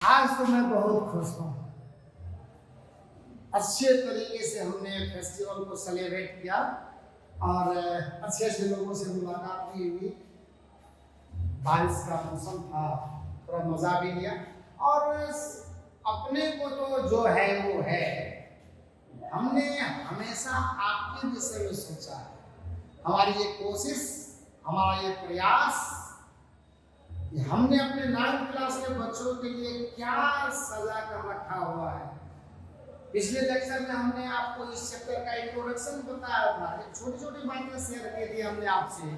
आज तो मैं बहुत खुश हूँ। अच्छे तरीके से हमने फेस्टिवल को सेलिब्रेट किया और अच्छे अच्छे लोगों से मुलाकात भी हुई। बारिश का मौसम था, थोड़ा मज़ा भी लिया और अपने को तो जो है वो है। हमने हमेशा आपके विषय में सोचा है। हमारी ये कोशिश, हमारा ये प्रयास, हमने अपने 9th क्लास के बच्चों के लिए क्या सजा कर रखा हुआ है। पिछले लेक्चर में हमने आपको इस चैप्टर का इंट्रोडक्शन बताया था, छोटी छोटी बातें शेयर की थी हमने आपसे,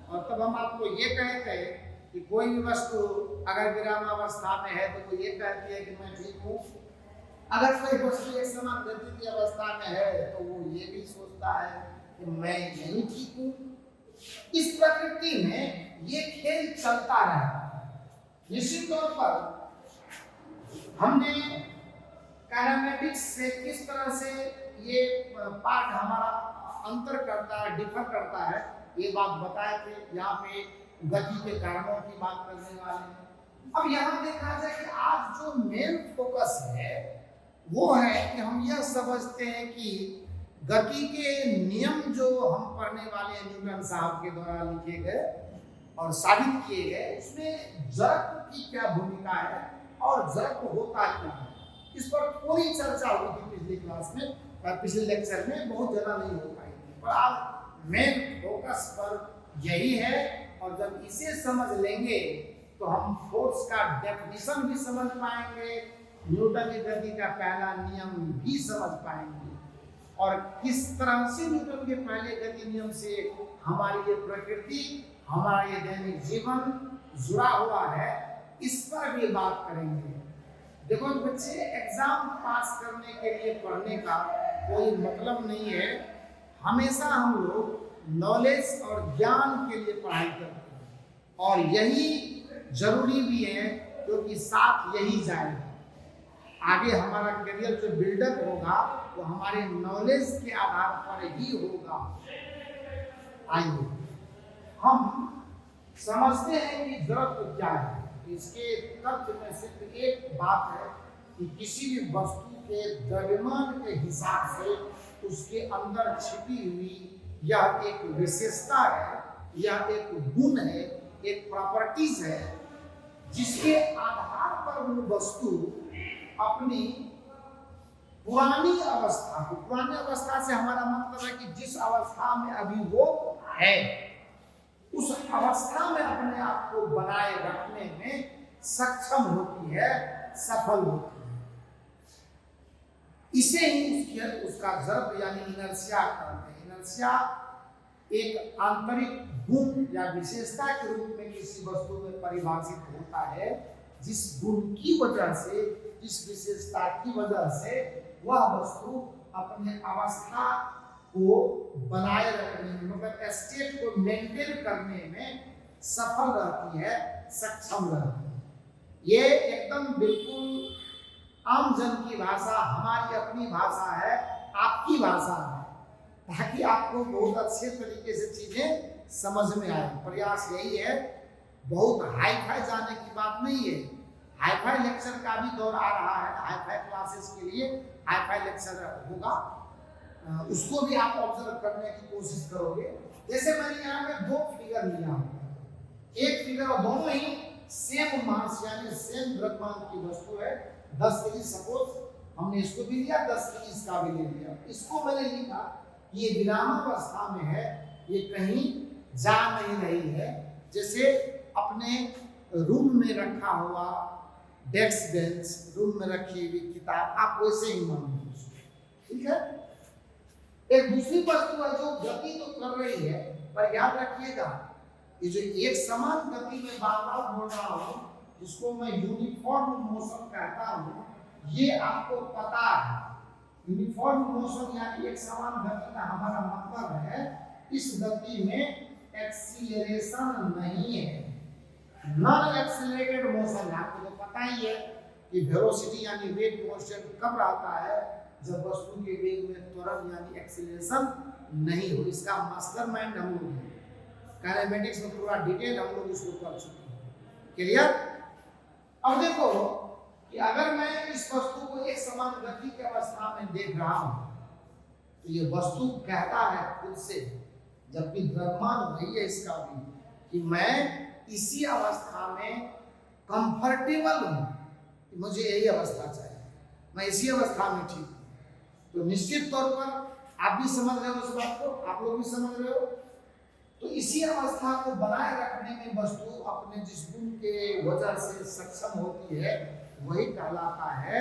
और तब हम आपको ये कहे थे कि कोई भी वस्तु अगर विरामावस्था में है तो वो ये कहती है कि मैं ठीक हूँ। अगर कोई वस्तु एक समान गति की अवस्था में है तो वो ये भी सोचता है कि मैं नहीं ठीक हूँ। इस प्रकृति में ये खेल चलता रहता है। निश्चित तौर पर हमने काइनेमेटिक्स से किस तरह से ये पार्ट हमारा अंतर करता है, डिफर करता है, ये बात बताए थे। यहाँ पे गति के कारणों की बात करने वाले हैं। अब यहाँ देखा जाए कि आज जो मेन फोकस है वो है कि हम यह समझते हैं कि गति के नियम जो हम पढ़ने वाले हैं न्यूटन साहब के द्वारा लिखे गए और साबित किए गए, उसमें जड़त्व की क्या भूमिका है और जड़त्व होता क्या है, इस पर थोड़ी चर्चा हुई थी पिछली क्लास में और पिछले लेक्चर में बहुत ज़्यादा नहीं हो पाई थी। पर आज मेन फोकस पर यही है और जब इसे समझ लेंगे तो हम फोर्स का डेफिनेशन भी समझ पाएंगे, न्यूटन की गति का पहला नियम भी समझ पाएंगे और किस तरह से न्यूटन के पहले गति नियम से हमारी ये प्रकृति, हमारा ये दैनिक जीवन जुड़ा हुआ है, इस पर भी बात करेंगे। देखो बच्चे, एग्जाम पास करने के लिए पढ़ने का कोई मतलब नहीं है। हमेशा हम लोग नॉलेज और ज्ञान के लिए पढ़ाई करते हैं और यही जरूरी भी है क्योंकि साथ यही जाएगा। आगे हमारा करियर जो बिल्डअप होगा वो हमारे नॉलेज के आधार पर ही होगा। आइए हम समझते हैं कि जड़त्व क्या है। इसके तथ्य में सिर्फ एक बात है कि किसी भी वस्तु के द्रव्यमान के हिसाब से उसके अंदर छिपी हुई यह एक विशेषता है, यह एक गुण है, एक प्रॉपर्टीज है, जिसके आधार पर वो वस्तु अपनी पुरानी अवस्था से हमारा मतलब है कि जिस अवस्था में अभी वो है उस अवस्था में अपने आप को बनाए रखने में सक्षम होती है, सफल होती है। इसे ही उसका जड़त्व यानी इनर्शिया कहते हैं। इनर्शिया एक आंतरिक गुण या विशेषता के रूप में किसी वस्तु में परिभाषित होता है, जिस गुण की वजह से, जिस विशेषता की वजह से वह वस्तु अपने अवस्था को बनाए रखने में, मतलब स्टेट को मेंटेन करने में सफल रहती है, सक्षम रहती है। ये एकदम बिल्कुल आम जन की भाषा, हमारी अपनी भाषा है, आपकी भाषा है, ताकि आपको बहुत अच्छे तरीके से चीजें समझ में आए। प्रयास यही है, बहुत हाई फाई जाने की बात नहीं है। हाई फाई लेक्चर का भी दौर आ रहा है, हाई फाई क्लासेस के लिए हाई फाई लेक्चर होगा, उसको भी आप ऑब्जर्व करने की कोशिश करोगे। जैसे मैंने यहाँ पे दो फिगर लिया हूँ, एक फिगर और दोनों ही सेम मास यानी सेम द्रव्यमान की वस्तु है। 10 केजी सपोज हमने इसको भी लिया, 10 केजी इसका भी ले लिया। इसको मैंने लिखा ये विरामावस्था में है, ये कहीं जा नहीं रही है। जैसे अपने रूम में रखा हुआ डेस्क बेंच, रूम में रखी हुई किताब, आप वैसे ही मान लीजिए, ठीक है। एक दूसरी वस्तु है जो गति तो कर रही है, पर याद रखिएगा ये जो एक समान गति में बार-बार बोल रहा हूँ, जिसको मैं यूनिफॉर्म मोशन कहता हूँ, ये आपको पता है। यूनिफॉर्म मोशन यानी एक समान गति का हमारा मतलब है इस गति में एक्सीलरेशन नहीं है, नॉन एक्सीलरेटेड मोशन। आपको तो पता ही है कि वेलोसिटी यानी वेग कांस्टेंट कब रहता है, जब वस्तु के वेग में त्वरण यानी एक्सीलरेशन नहीं हो। इसका मास्टरमाइंड हम लोग हैं, काइनेमेटिक्स में पूरा डिटेल हम लोग इसको कर चुके हैं। क्लियर? अब देखो कि अगर मैं इस वस्तु को एक समान गति की अवस्था में देख रहा हूं तो ये वस्तु कहता है खुद से, जबकि द्रव्यमान वही है इसका भी, कि मैं इसी अवस्था में कंफर्टेबल हूं, कि मुझे यही अवस्था चाहिए, मैं इसी अवस्था में ठीक हूं। तो निश्चित तौर पर आप भी समझ रहे हो उस बात को, आप लोग भी समझ रहे हो। तो इसी अवस्था को बनाए रखने में वस्तु अपने जिस गुण के वजह से सक्षम होती है वही कहलाता है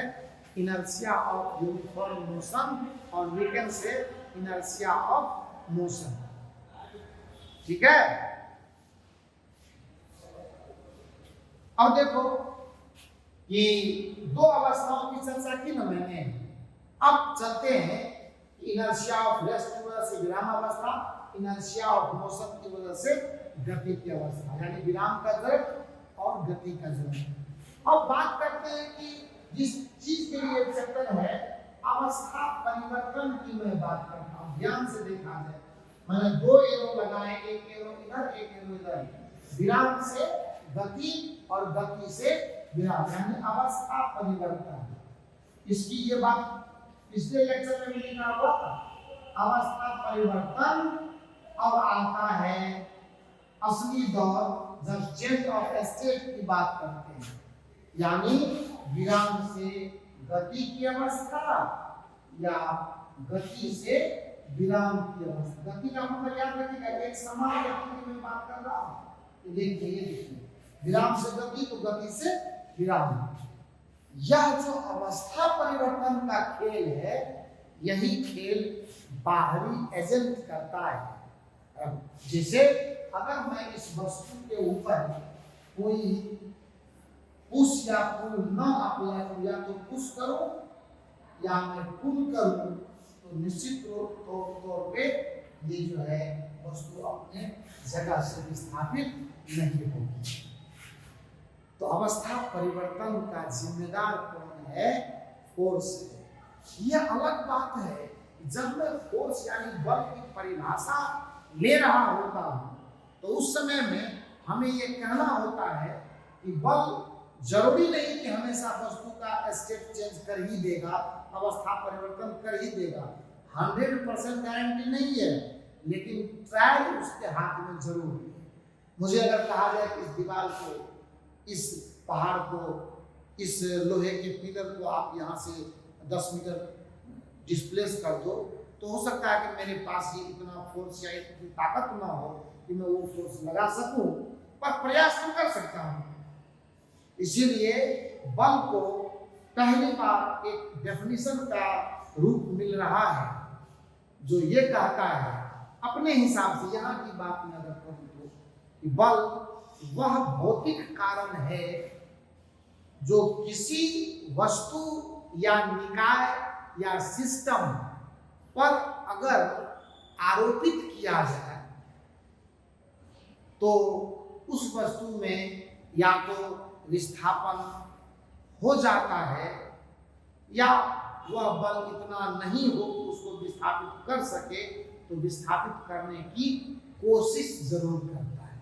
इनर्शिया ऑफ यूनिफॉर्म मोशन, और we can say inertia of motion. ठीक है। अब देखो कि दो अवस्थाओं की चर्चा की ना मैंने, अब चलते हैं इनर्शिया ऑफ रेस्ट की वजह से विराम अवस्था, इनर्शिया ऑफ मोशन की वजह से गति की अवस्था, यानी विराम का जड़ और गति का जड़। अब बात करते हैं कि जिस चीज के लिए चक्कर है अवस्था परिवर्तन की मैं बात करता हूं। ध्यान से देखा जाए, मैंने दो एरो लगाए, एक एरो इधर एक एरो इधर, विराम से गति और गति से विराम, यानी अवस्था परिवर्तन। इसकी ये बात पिछले लेक्चर में भी लिखा हुआ था। अवस्था परिवर्तन अब आता है असली दौर, जब चेंज ऑफ स्टेट की बात करते हैं, यानी विराम से गति की अवस्था या गति से विराम की अवस्था। गति का मतलब याद रखिएगा, एक समान गति की मैं बात कर रहा हूं। देखिए ये देखिए, विराम से गति तो गति से विराम। यह जो अवस्था परिवर्तन का खेल है, यही खेल बाहरी एजेंट करता है। जैसे अगर मैं इस वस्तु के ऊपर कोई पुश या पुल न अप्लाई करूं, या तो पुश करूं या मैं पुल करूं, तो निश्चित तौर पे ये जो है वस्तु अपने जगह से विस्थापित नहीं होगी। तो अवस्था परिवर्तन का जिम्मेदार कौन है? फोर्स है। यह अलग बात है, जब मैं फोर्स यानी बल की परिभाषा ले रहा होता हूं तो उस समय में हमें यह कहना होता है कि बल जरूरी नहीं कि हमेशा वस्तु का स्टेट चेंज कर ही देगा, अवस्था परिवर्तन कर ही देगा। 100% गारंटी नहीं है, लेकिन ट्रायल उसके हाथ में जरूर है। मुझे अगर कहा जाए कि इस दीवार को, इस पहाड़ को, इस लोहे के पिलर को आप यहाँ से 10 मीटर डिस्प्लेस कर दो, तो हो सकता है कि मेरे पास ये इतना फोर्स या इतनी ताकत ना हो कि मैं वो फोर्स लगा सकूं, पर प्रयास तो कर सकता हूं। इसीलिए बल को पहली बार एक डेफिनेशन का रूप मिल रहा है जो ये कहता है अपने हिसाब से, यहाँ की बात में अगर करूं तो, कि बल वह भौतिक कारण है जो किसी वस्तु या निकाय या सिस्टम पर अगर आरोपित किया जाए तो उस वस्तु में या तो विस्थापन हो जाता है, या वह बल इतना नहीं हो कि उसको विस्थापित कर सके, तो विस्थापित करने की कोशिश जरूर करता है।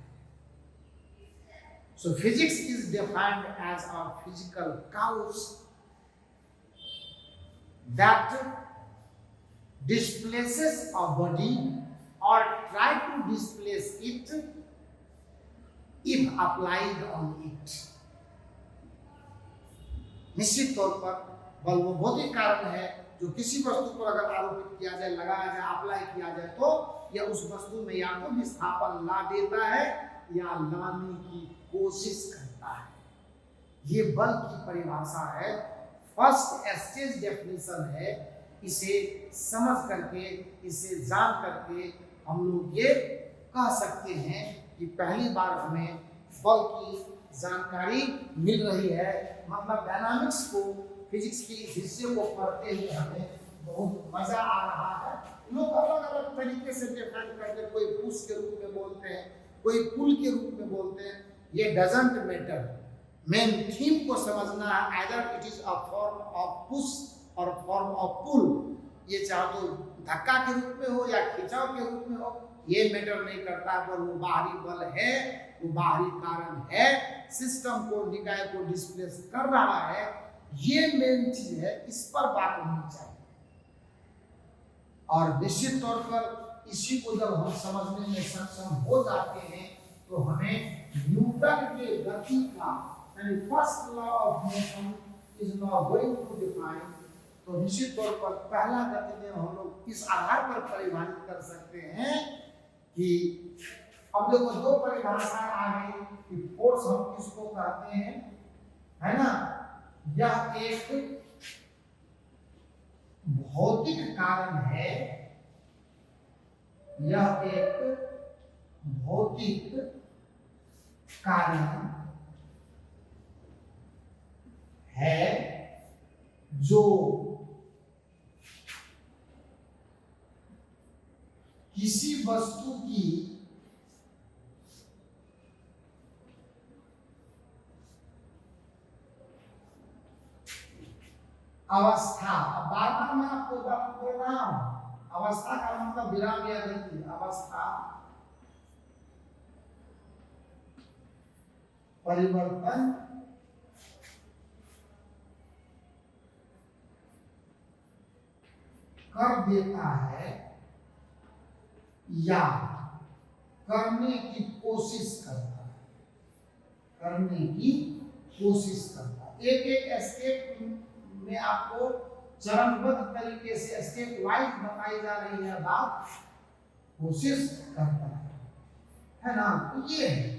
So physics is defined as a physical cause that displaces a body or try to displace it if applied on it. निश्चित तौर पर बल वो भौतिक कारण है जो किसी वस्तु पर अगर आरोपित किया जाए, लगाया जाए, अप्लाई किया जाए, तो यह उस वस्तु में या तो विस्थापन ला देता है या लाने की कोशिश करता है। ये बल की परिभाषा है, फर्स्ट स्टेज डेफिनेशन है। इसे समझ करके, इसे जान करके हम लोग ये कह सकते हैं कि पहली बार हमें बल की जानकारी मिल रही है। मतलब डायनामिक्स को, फिजिक्स के इस हिस्से को पढ़ते हुए हमें बहुत मजा आ रहा है। लोग अलग अलग तरीके से डिफाइन करते हैं, कोई पुश के रूप में बोलते हैं, कोई पुल के रूप में बोलते हैं। ये डजंट मैटर, मेन थीम को समझना है। Either it is a form of push और फॉर्म ऑफ पुल, ये चाहे तो धक्का के रूप में हो या खिंचाव के रूप में हो, ये मैटर नहीं करता। पर वो बाहरी बल है, वो बाहरी कारण है, सिस्टम को, निकाय को डिस्प्लेस कर रहा है, ये मेन चीज है, इस पर बात होनी चाहिए। और निश्चित तौर पर इसी को जब हम समझने में सक्षम हो जाते हैं तो हमें न्यूटन के गति का यानी first law of motion is now going to define. तो निश्चित तौर पर पहला गति नियम हम लोग इस आधार पर परिभाषित कर सकते हैं कि अब देखो दो परिभाषाएं आ गई कि फोर्स हम किसको कहते हैं, है ना। यह एक भौतिक कारण है, यह एक भौतिक कारण है जो किसी वस्तु की अवस्था, बार बार मैं आपको बोल रहा हूं, अवस्था का मतलब विराम या गति, अवस्था परिवर्तन कर देता है या करने की कोशिश करता है, करने की कोशिश करता है। एक एक स्टेप में आपको चरणबद्ध तरीके से स्टेप वाइज बताई जा रही है बात, कोशिश करता है ना। तो ये है,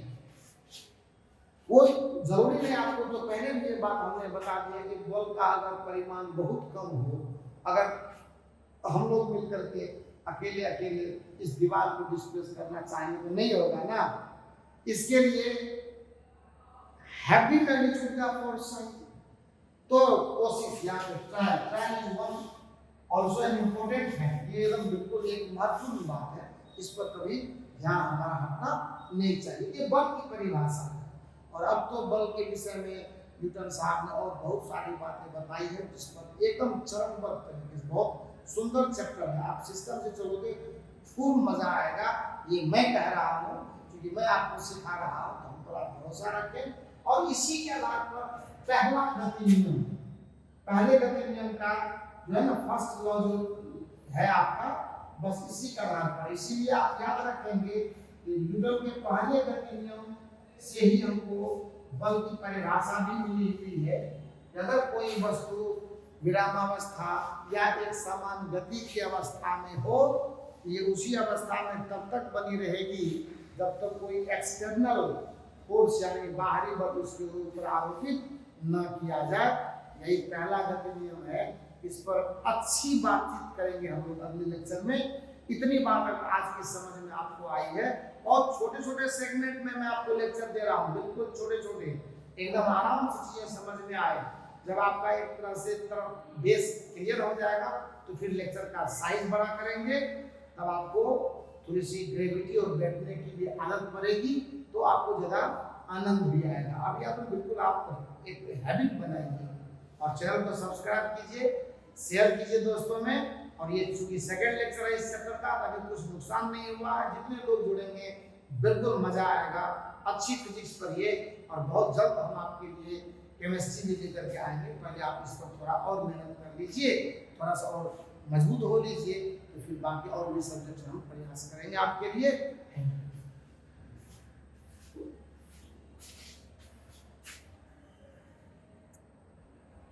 वो जरूरी नहीं आपको, तो पहले भी ये बात हमने बता दी है कि बल का अगर परिमाण बहुत कम हो, अगर हम लोग मिलकर के अकेले अकेले इस दीवार को डिस्प्लेस करना चाहेंगे तो नहीं होगा ना। इसके लिए हैवी मैग्नीट्यूड का फोर्स चाहिए। तो कोशिश यहाँ पे trial is one also an important है, ये एकदम बिल्कुल एक महत्वपूर्ण बात है, इस पर कभी ध्यान हमारा हटना नहीं चाहिए। ये बल की परिभाषा है। और अब तो बल के विषय में न्यूटन साहब ने और बहुत सारी बातें बताई है, जिस पर एकदम चरणबद्ध तरीके से, बहुत सुंदर चैप्टर है। आप सिस्टम से चलोगे खूब मजा आएगा, ये मैं कह रहा हूँ क्योंकि मैं आपको सिखा रहा हूँ, तो हम थोड़ा भरोसा रखें। और इसी के आधार पर पहला गति नियम, पहले गति नियम का जो है ना फर्स्ट लॉ जो है आपका, बस इसी के आधार पर, इसीलिए आप याद रखेंगे कि न्यूटन के पहले गति नियम से ही हमको बल की परिभाषा भी मिली हुई है। अगर कोई वस्तु विरामावस्था या एक समान गति की अवस्था में हो, ये उसी अवस्था में तब तक बनी रहेगी जब तक कोई एक्सटर्नल फोर्स यानी बाहरी बल उसके ऊपर आरोपित न किया जाए। यही पहला गति नियम है। इस पर अच्छी बातचीत करेंगे हम लोग अगले लेक्चर में। इतनी बात अगर आज की समझ में आपको आई है, और छोटे छोटे सेगमेंट में मैं आपको लेक्चर दे रहा हूँ, बिल्कुल छोटे छोटे, एकदम आराम से चीजें समझ में आए। जब आपका एक तरह से बेस क्लियर हो जाएगा तो फिर लेक्चर का साइज बड़ा करेंगे, तब आपको थोड़ी सी ग्रेविटी और बैठने की भी आदत पड़ेगी, तो आपको ज़्यादा आनंद भी आएगा। अब या तो बिल्कुल आप एक हैबिट बनाइए और चैनल को सब्सक्राइब कीजिए, शेयर कीजिए दोस्तों में। और ये चूंकि सेकंड लेक्चर है इस चैप्टर का, अभी कुछ नुकसान नहीं हुआ है, जितने लोग जुड़ेंगे बिल्कुल मजा आएगा। अच्छी फिजिक्स पढ़िए और बहुत जल्द हम आपके लिए केमिस्ट्री भी लेकर के आएंगे। पहले आप इस पर थोड़ा और मेहनत कर लीजिए, थोड़ा सा और मजबूत हो लीजिए, तो फिर बाकी और भी सब्जेक्ट हम प्रयास करेंगे आपके लिए।